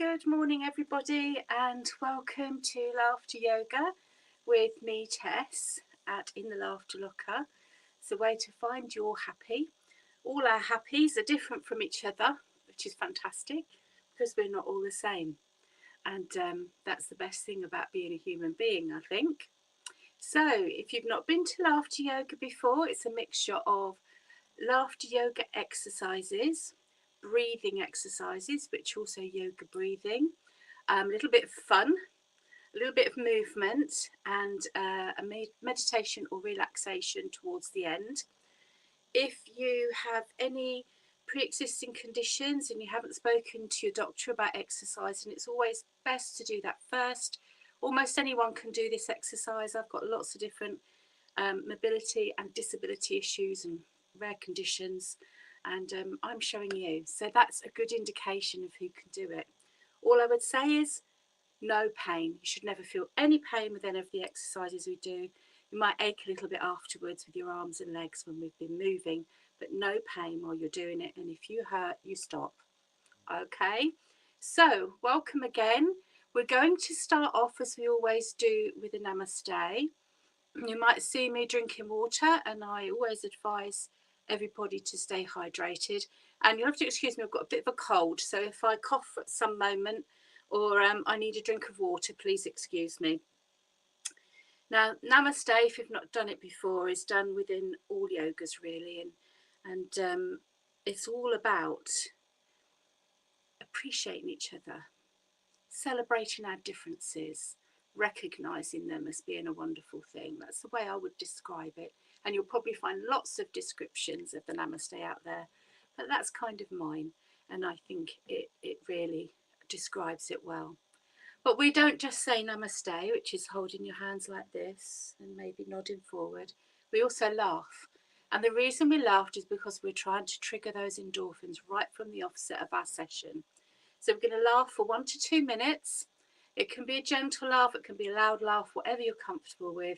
Good morning, everybody, and welcome to Laughter Yoga with me, Tess, at In the Laughter Locker. It's a way to find your happy. All our happies are different from each other, which is fantastic because we're not all the same. And that's the best thing about being a human being, I think. So if you've not been to Laughter Yoga before, it's a mixture of laughter yoga exercises, breathing exercises, which also yoga breathing, a little bit of fun, a little bit of movement, and a meditation or relaxation towards the end. If you have any pre-existing conditions and you haven't spoken to your doctor about exercise, and it's always best to do that first. Almost anyone can do this exercise. I've got lots of different mobility and disability issues and rare conditions, and I'm showing you, so that's a good indication of who can do it. All I would say is no pain. You should never feel any pain with any of the exercises we do. You might ache a little bit afterwards with your arms and legs when we've been moving, but no pain while you're doing it, and if you hurt, you stop. Okay, so welcome again. We're going to start off as we always do with a namaste. You might see me drinking water, and I always advise everybody to stay hydrated. And you'll have to excuse me, I've got a bit of a cold, so if I cough at some moment or I need a drink of water, please excuse me. Now, namaste, if you've not done it before, is done within all yogas really, and it's all about appreciating each other, celebrating our differences, recognizing them as being a wonderful thing. That's the way I would describe it, and you'll probably find lots of descriptions of the namaste out there, but that's kind of mine, and I think it really describes it well. But we don't just say namaste, which is holding your hands like this and maybe nodding forward. We also laugh, and the reason we laughed is because we're trying to trigger those endorphins right from the offset of our session. So we're going to laugh for 1 to 2 minutes. It can be a gentle laugh, it can be a loud laugh, whatever you're comfortable with.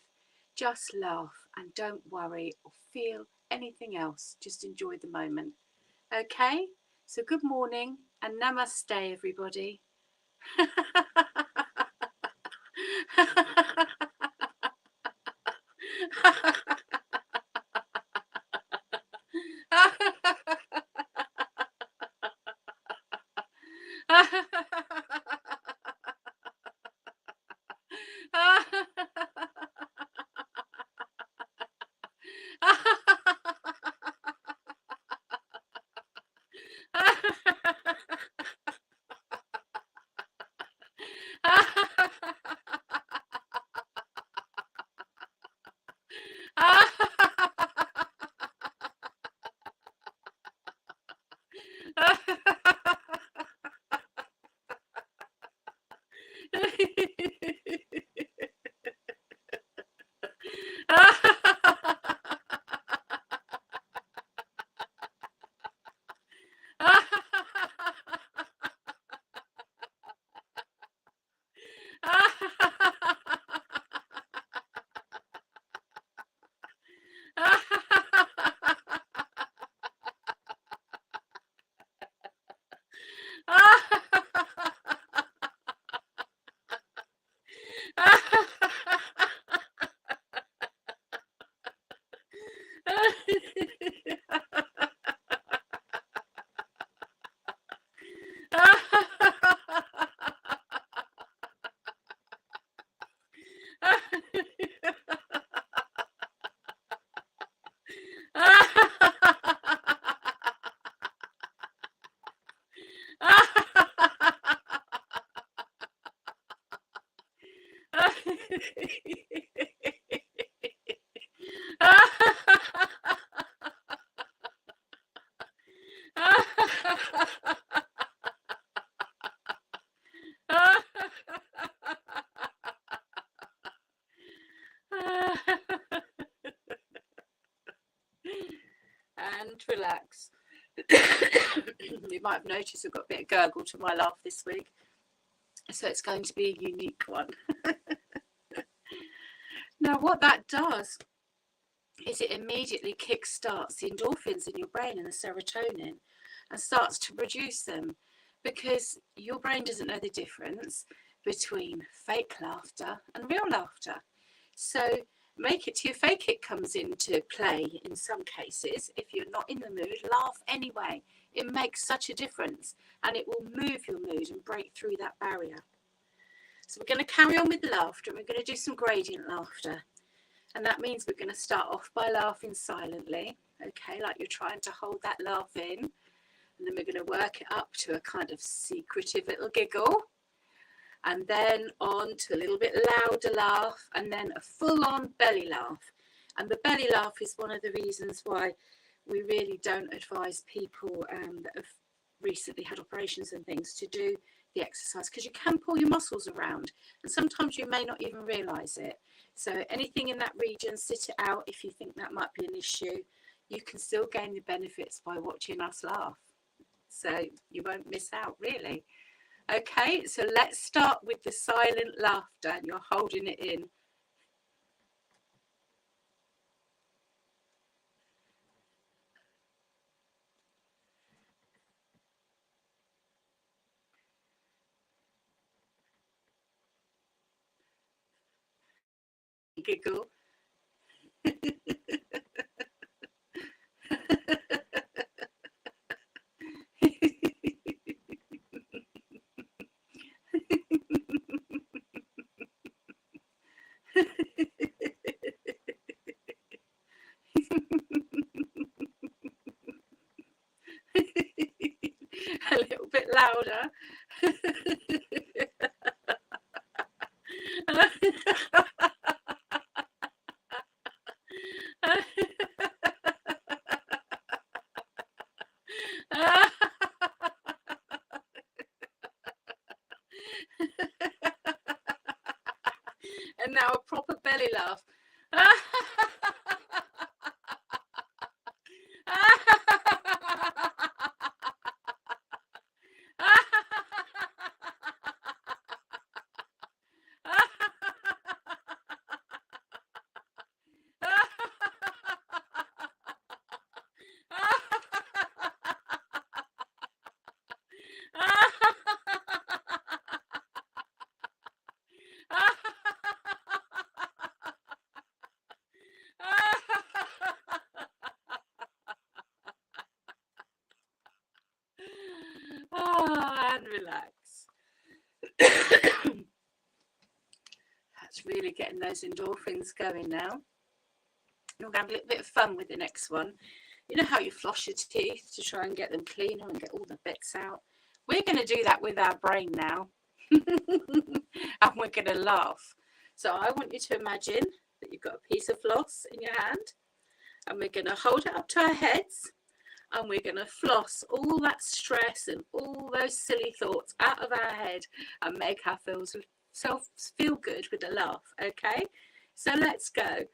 Just laugh and don't worry or feel anything else. Just enjoy the moment. Okay, so good morning and namaste, everybody. And relax. You might have noticed I've got a bit of gurgle to my laugh this week, so it's going to be a unique one. Now what that does is it immediately kickstarts the endorphins in your brain and the serotonin and starts to produce them, because your brain doesn't know the difference between fake laughter and real laughter. So make it till you fake it comes into play in some cases. If you're not in the mood, laugh anyway. It makes such a difference, and it will move your mood and break through that barrier. So we're going to carry on with laughter, and we're going to do some gradient laughter. And that means we're going to start off by laughing silently, okay, like you're trying to hold that laugh in. And then we're going to work it up to a kind of secretive little giggle. And then on to a little bit louder laugh, and then a full-on belly laugh. And the belly laugh is one of the reasons why we really don't advise people that have recently had operations and things to do the exercise, because you can pull your muscles around, and sometimes you may not even realise it. So anything in that region, sit it out if you think that might be an issue. You can still gain the benefits by watching us laugh. So you won't miss out, really. Okay, so let's start with the silent laughter, and you're holding it in. Giggle. A little bit louder. And now a proper belly laugh. And relax. That's really getting those endorphins going now. We're going to have a little bit of fun with the next one. You know how you floss your teeth to try and get them cleaner and get all the bits out? We're going to do that with our brain now. And we're going to laugh. So I want you to imagine that you've got a piece of floss in your hand, and we're going to hold it up to our heads, and we're going to floss all that stress and all those silly thoughts out of our head and make ourselves feel good with a laugh, okay? So let's go.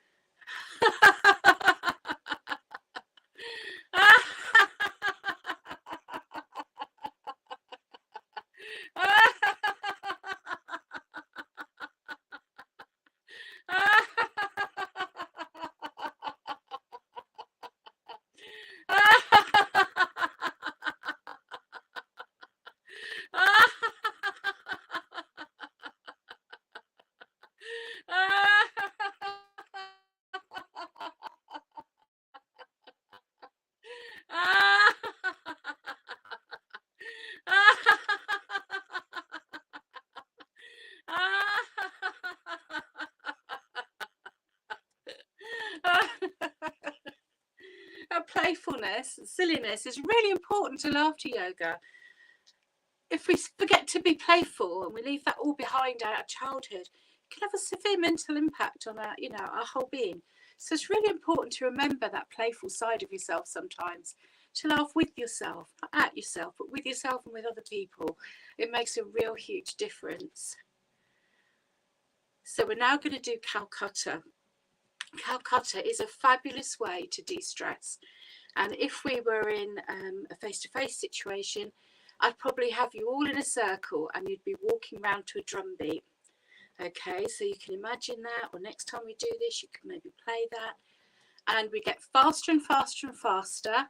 Playfulness and silliness is really important to laughter yoga. If we forget to be playful and we leave that all behind our childhood, it can have a severe mental impact on our, our whole being. So it's really important to remember that playful side of yourself sometimes, to laugh with yourself, not at yourself, but with yourself and with other people. It makes a real huge difference. So we're now going to do Calcutta. Calcutta is a fabulous way to de-stress. And if we were in a face-to-face situation, I'd probably have you all in a circle and you'd be walking around to a drum beat. Okay, so you can imagine that, or next time we do this, you can maybe play that. And we get faster and faster and faster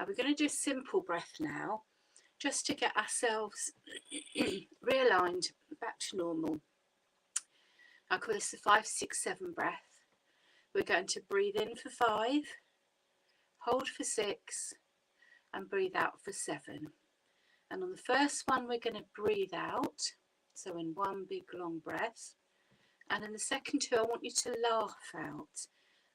And we're going to do a simple breath now, just to get ourselves realigned back to normal. I call this the 5, 6, 7 breath. We're going to breathe in for 5, hold for 6, and breathe out for 7. And on the first one, we're going to breathe out, so in one big long breath. And in the second 2, I want you to laugh out.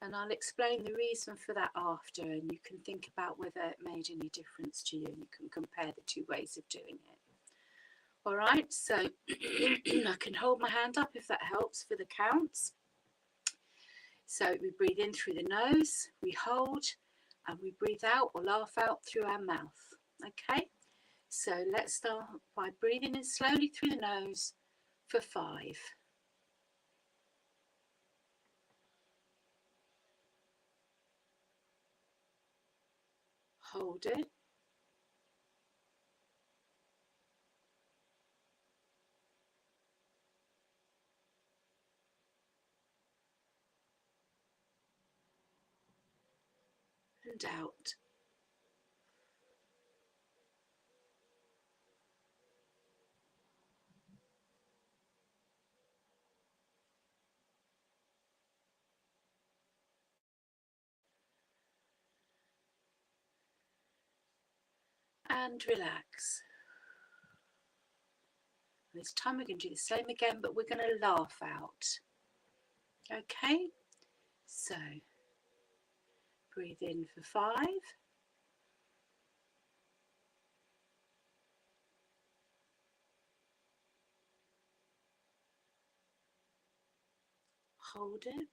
And I'll explain the reason for that after, and you can think about whether it made any difference to you, and you can compare the 2 ways of doing it. All right, so I can hold my hand up if that helps for the counts. So we breathe in through the nose, we hold, and we breathe out or laugh out through our mouth. Okay, so let's start by breathing in slowly through the nose for 5. Hold it. And out. And relax. This time we're going to do the same again, but we're going to laugh out. Okay, so breathe in for 5. Hold it.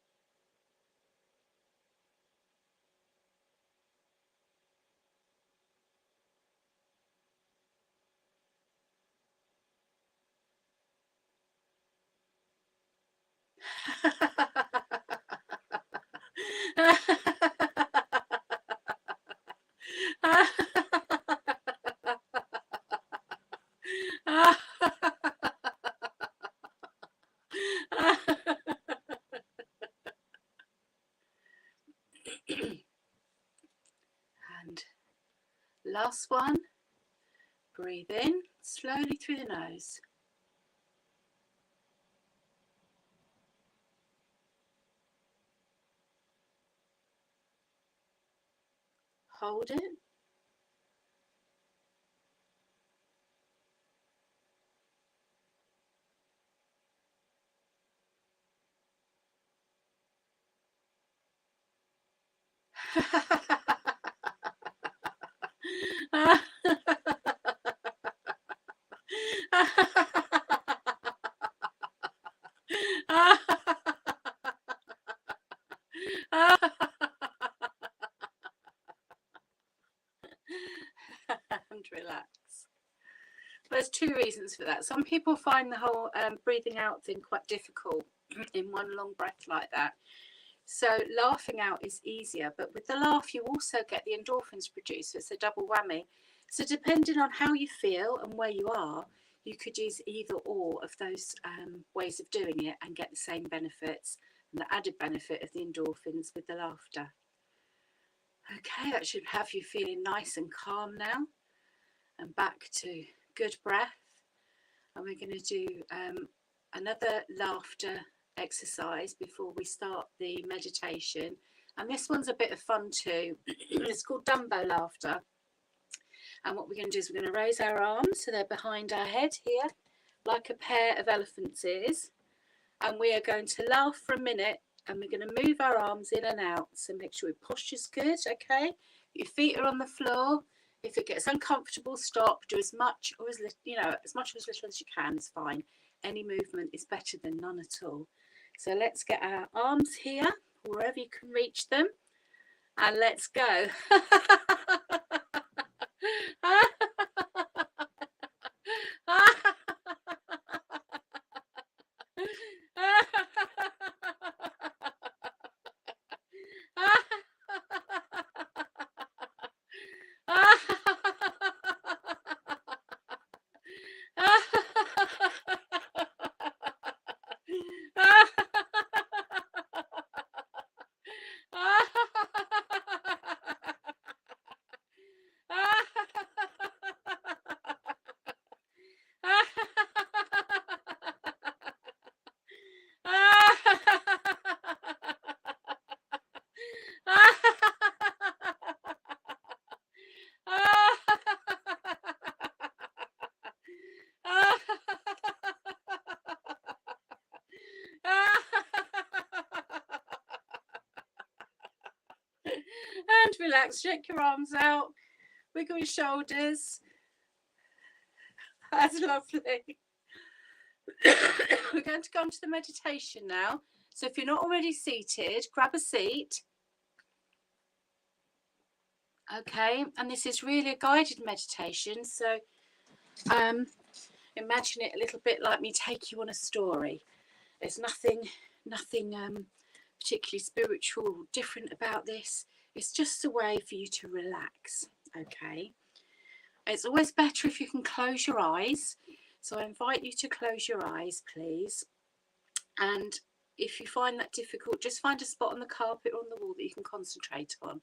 And last one, breathe in slowly through the nose. Hold it. And relax. There's 2 reasons for that. Some people find the whole breathing out thing quite difficult in one long breath like that. So laughing out is easier, but with the laugh you also get the endorphins produced, so it's a double whammy. So depending on how you feel and where you are, you could use either or of those ways of doing it and get the same benefits and the added benefit of the endorphins with the laughter. Okay, that should have you feeling nice and calm now, and back to good breath. And we're going to do another laughter exercise before we start the meditation, and this one's a bit of fun too. It's called Dumbo laughter, and what we're going to do is we're going to raise our arms so they're behind our head here like a pair of elephant's ears, and we are going to laugh for a minute, and we're going to move our arms in and out, so make sure your posture's good. Okay, your feet are on the floor. If it gets uncomfortable, stop. Do as much or as little, as much or as little as you can is fine. Any movement is better than none at all. So let's get our arms here, wherever you can reach them, and let's go. and relax. Shake your arms out, wiggle your shoulders. That's lovely. We're going to go on to the meditation now. So if you're not already seated, grab a seat. Okay, and this is really a guided meditation. So imagine it a little bit like me take you on a story. There's nothing particularly spiritual or different about this. It's just a way for you to relax. Okay, it's always better if you can close your eyes. So I invite you to close your eyes, please. And if you find that difficult, just find a spot on the carpet or on the wall that you can concentrate on,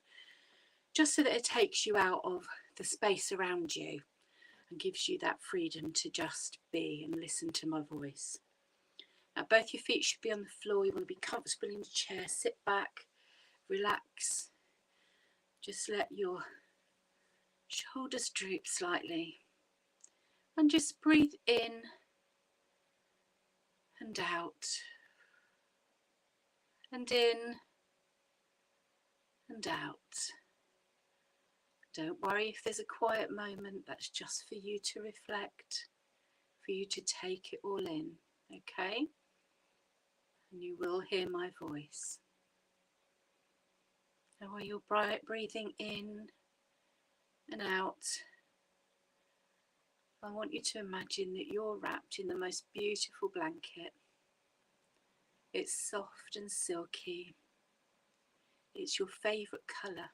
just so that it takes you out of the space around you and gives you that freedom to just be and listen to my voice. Now, both your feet should be on the floor. You want to be comfortable in your chair. Sit back, relax. Just let your shoulders droop slightly. And just breathe in and out. And in and out. Don't worry if there's a quiet moment. That's just for you to reflect, for you to take it all in, okay? And you will hear my voice. And while you're breathing in and out, I want you to imagine that you're wrapped in the most beautiful blanket. It's soft and silky. It's your favourite colour.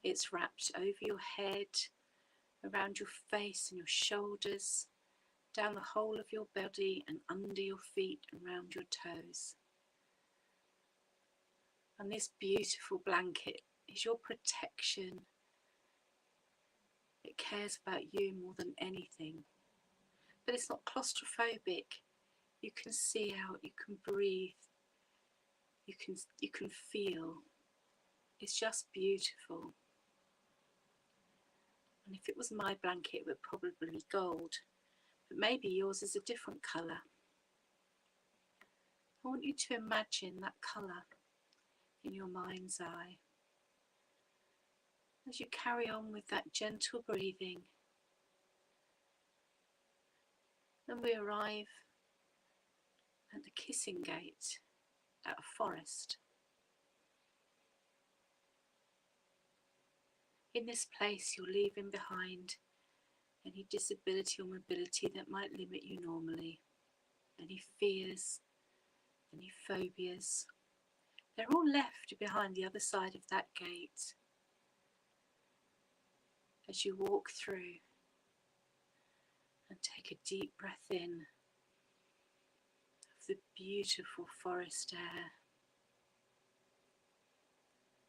It's wrapped over your head, around your face and your shoulders, down the whole of your body and under your feet and around your toes. And this beautiful blanket is your protection. It cares about you more than anything. But it's not claustrophobic. You can see out, you can breathe, you can feel. It's just beautiful. And if it was my blanket, it would probably be gold. But maybe yours is a different colour. I want you to imagine that colour in your mind's eye. As you carry on with that gentle breathing, and we arrive at the kissing gate at a forest. In this place, you're leaving behind any disability or mobility that might limit you normally, any fears, any phobias. They're all left behind the other side of that gate. As you walk through and take a deep breath in of the beautiful forest air.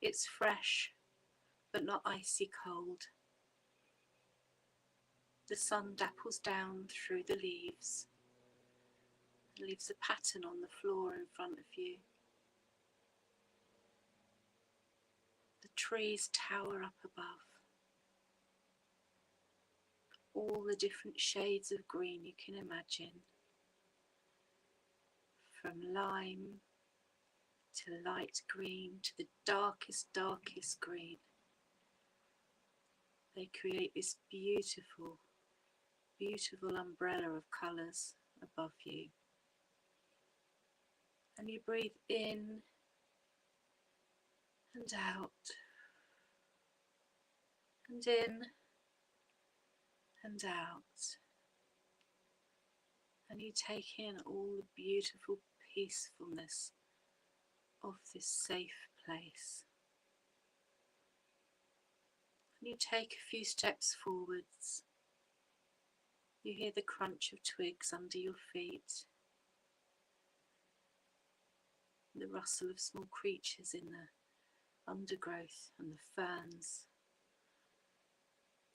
It's fresh, but not icy cold. The sun dapples down through the leaves and leaves a pattern on the floor in front of you. The trees tower up above. All the different shades of green you can imagine, from lime to light green to the darkest green. They create this beautiful umbrella of colours above you. And you breathe in and out, and in and out. And you take in all the beautiful peacefulness of this safe place. And you take a few steps forwards. You hear the crunch of twigs under your feet, the rustle of small creatures in the undergrowth and the ferns.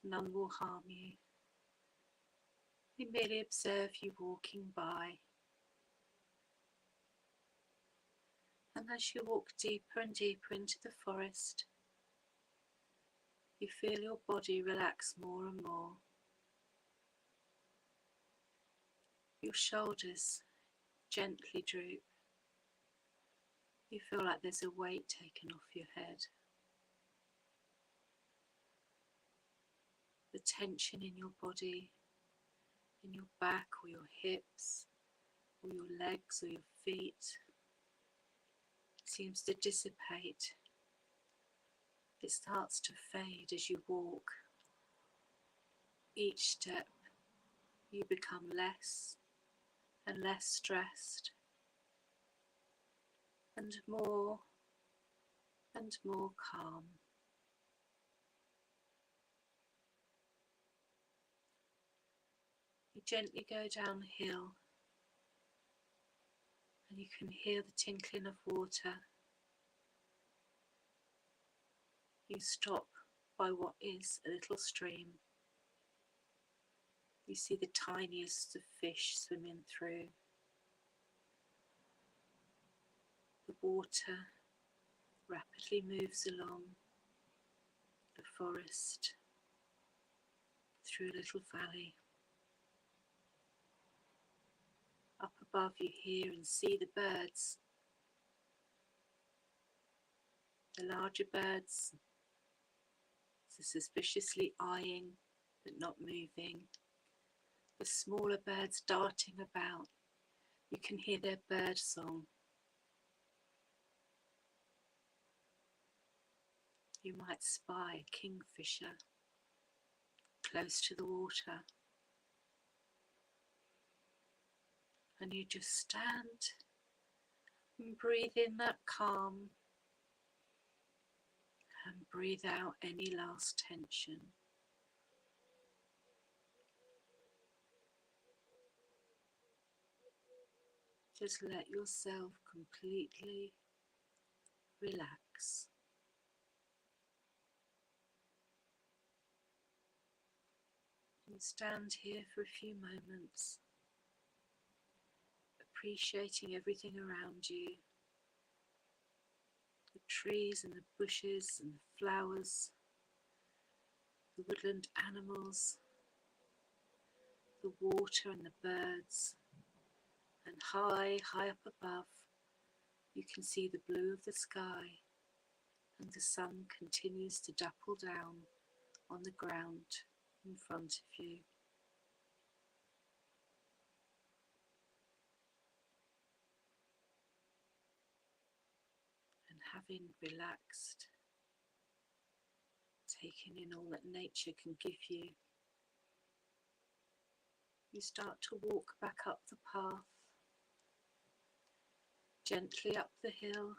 None will harm you. They merely observe you walking by. And as you walk deeper and deeper into the forest, you feel your body relax more and more. Your shoulders gently droop. You feel like there's a weight taken off your head. the tension in your body, in your back or your hips or your legs or your feet seems to dissipate. It starts to fade as you walk. Each step you become less and less stressed, and more calm. You gently go downhill and you can hear the tinkling of water. You stop by what is a little stream. You see the tiniest of fish swimming through. The water rapidly moves along the forest through a little valley. Up above you hear and see the birds. The larger birds suspiciously eyeing but not moving. The smaller birds darting about. You can hear their bird song. You might spy a kingfisher close to the water. And you just stand and breathe in that calm and breathe out any last tension. Just let yourself completely relax. And stand here for a few moments, appreciating everything around you. The trees and the bushes and the flowers, the woodland animals, the water and the birds, and high up above you can see the blue of the sky, and the sun continues to dapple down on the ground in front of you. And having relaxed, taking in all that nature can give you, you start to walk back up the path, gently up the hill,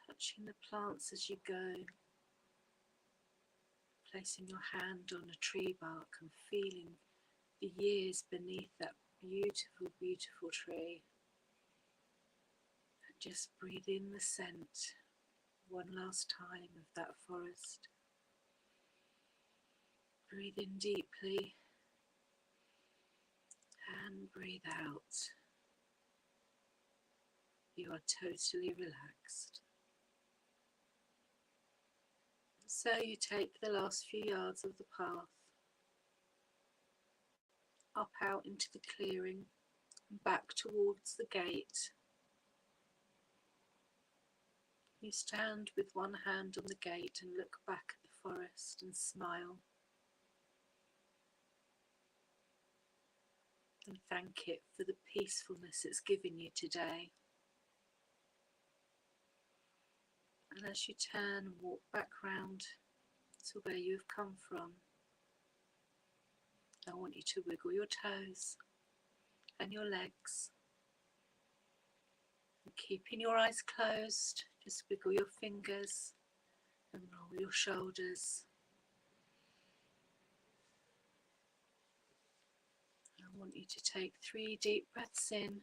touching the plants as you go, placing your hand on a tree bark and feeling the years beneath that beautiful, beautiful tree. And just breathe in the scent one last time of that forest. Breathe in deeply and breathe out. You are totally relaxed. So you take the last few yards of the path up out into the clearing and back towards the gate. You stand with one hand on the gate and look back at the forest and smile and thank it for the peacefulness it's given you today. And as you turn and walk back round to where you've come from, I want you to wiggle your toes and your legs. And keeping your eyes closed, just wiggle your fingers and roll your shoulders. I want you to take 3 deep breaths in,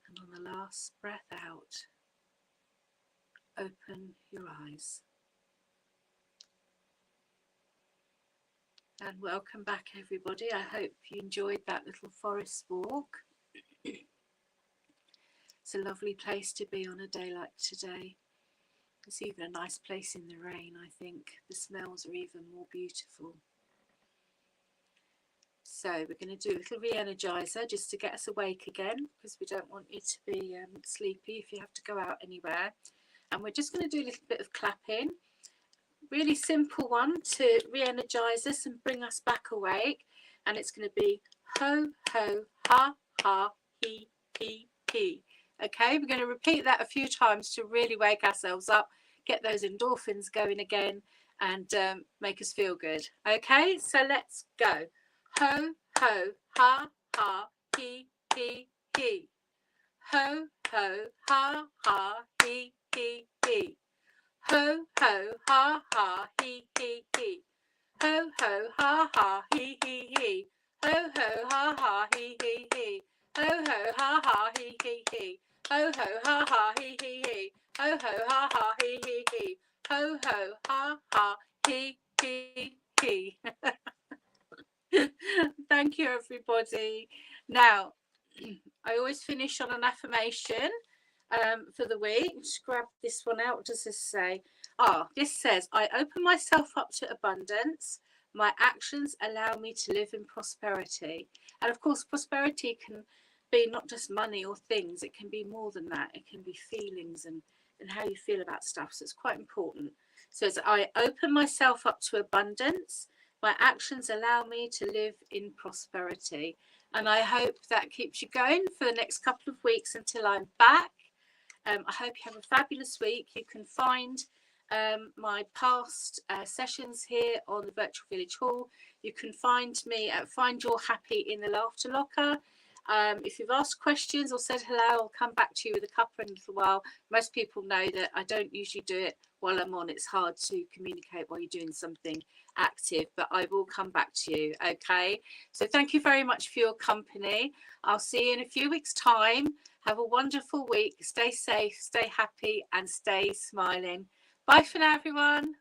and on the last breath out, open your eyes. And welcome back, everybody. I hope you enjoyed that little forest walk. It's a lovely place to be on a day like today. It's even a nice place in the rain, I think. The smells are even more beautiful. So we're going to do a little re-energizer just to get us awake again, because we don't want you to be sleepy if you have to go out anywhere. And we're just going to do a little bit of clapping. Really simple one to re-energize us and bring us back awake. And it's going to be ho, ho, ha, ha, he, he, he. Okay, we're going to repeat that a few times to really wake ourselves up, get those endorphins going again, and make us feel good. Okay, so let's go. Ho, ho, ha, ha, he, he, he. Ho, ho, ha, ha, he, he, he. Ho, ho, ha, ha, he, he, he. Ho, ho, ha, ha, he, he, he. Ho, ho, ha, ha, he, he, he. Ho, ho, ha, ha, he, he, he. Ho, ho, ha, ha, he, he, he. Ho, ho, ha, ha, he, he, he. Ho, ho, ha, ha, he, he, he. Thank you, everybody. Now, I always finish on an affirmation for the week. Just grab this one out. What does this say? This says, I open myself up to abundance. My actions allow me to live in prosperity. And of course, prosperity can be not just money or things. It can be more than that. It can be feelings and how you feel about stuff. So it's quite important. So it's, I open myself up to abundance. My actions allow me to live in prosperity. And I hope that keeps you going for the next couple of weeks until I'm back. I hope you have a fabulous week. You can find my past sessions here on the Virtual Village Hall. You can find me at Find Your Happy in the Laughter Locker. If you've asked questions or said hello, I'll come back to you with a cuppa in a little while. Most people know that I don't usually do it while I'm on. It's hard to communicate while you're doing something active, but I will come back to you. Okay, so thank you very much for your company. I'll see you in a few weeks' time. Have a wonderful week. Stay safe, stay happy, and stay smiling. Bye for now, everyone.